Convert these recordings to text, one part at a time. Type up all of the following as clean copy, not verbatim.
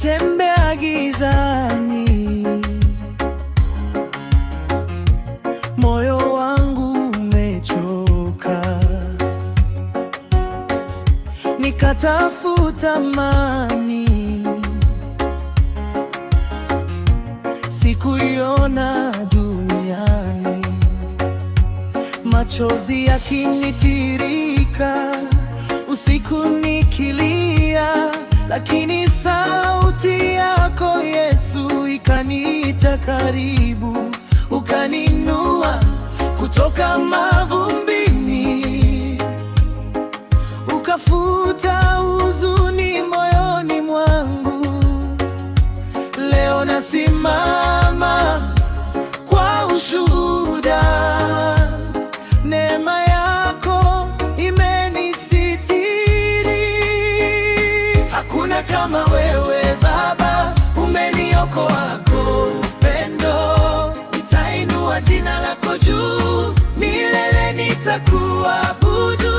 nikitembea gizani, moyo wangu umechoka, nikatafuta amani, sikuiona duniani, machozi yakinitirika, usiku nikilia, lakini sauti yako Yesu ikaniita karibu, ukaninua kutoka mavumbini, ukafuta huzuni moyoni mwangu. Leo nasimama kwa ushuhuda, neema yako imenisitiri. Hakuna kama wewe Baba, umeniokoa kwa upendo. Nitainua jina lako juu, milele nitakuabudu.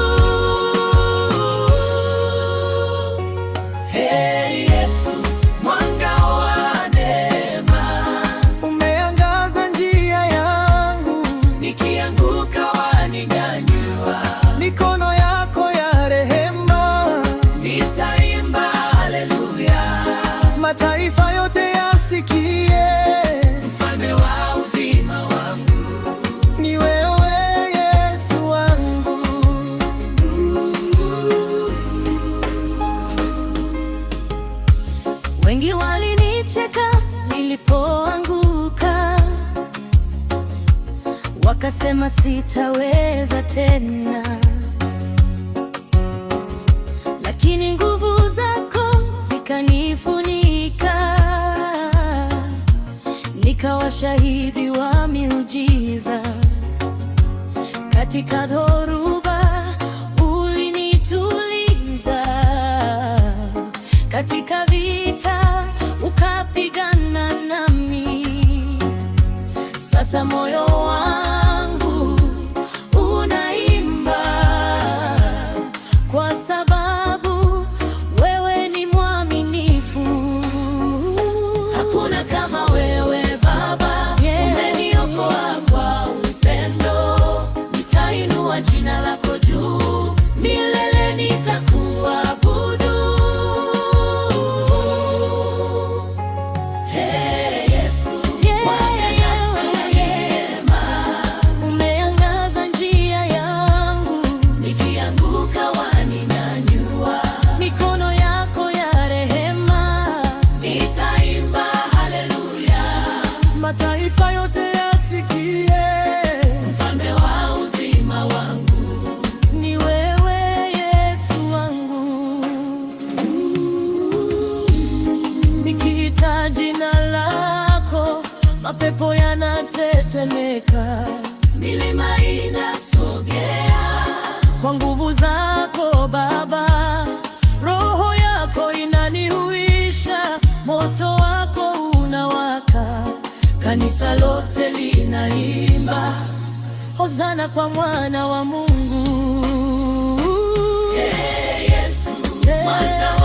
Hey Yesu, mwanga wa neema, umeangaza njia yangu, nikianguka waninyanyua. Mikono yako ya rehema, nitaimba haleluya. Mataifa yote yasikie, mfalme wa uzima wangu ni wewe Yesu wangu. Wengi walinicheka nilipoanguka, wakasema sitaweza tena, lakini nguvu zako zikanifunika, nikawa shahidi wa miujiza. Katika dhoruba ulinituliza, katika vita ukapigana nami. Sasa moyo wangu unaimba, kwa sababu wewe ni mwaminifu. Hakuna kama wewe Baba, umeniokoa kwa upendo. Nitainua jina lako juu, milele nitakuabudu. Hey Yesu, umeangaza njia yangu, nikianguka waninyanyua. Mikono yako ya rehema, nitaimba haleluya. Mataifa yote yasikie, mfalme wa uzima wangu ni wewe Yesu wangu. Nikiita jina lako, mapepo yanatetemeka, milima inasogea. Kwa nguvu zako Baba, roho yako inanihuisha, moto wako unawaka, kanisa lote linaimba hosana kwa mwana wa Mungu. Hey Yesu, mwana